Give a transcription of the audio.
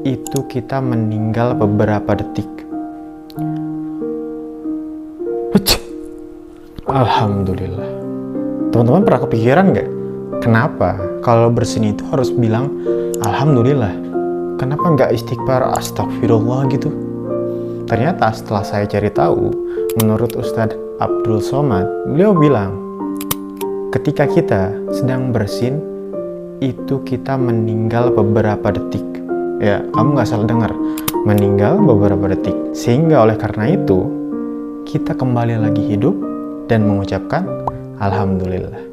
itu kita meninggal beberapa detik. Alhamdulillah. Teman-teman pernah kepikiran nggak? Kenapa kalau bersin itu harus bilang Alhamdulillah? Kenapa nggak istighfar astagfirullah gitu? Ternyata setelah saya cari tahu, menurut Ustadz Abdul Somad, beliau bilang, ketika kita sedang bersin, itu kita meninggal beberapa detik. Ya, kamu nggak salah dengar, meninggal beberapa detik. Sehingga oleh karena itu, kita kembali lagi hidup dan mengucapkan Alhamdulillah.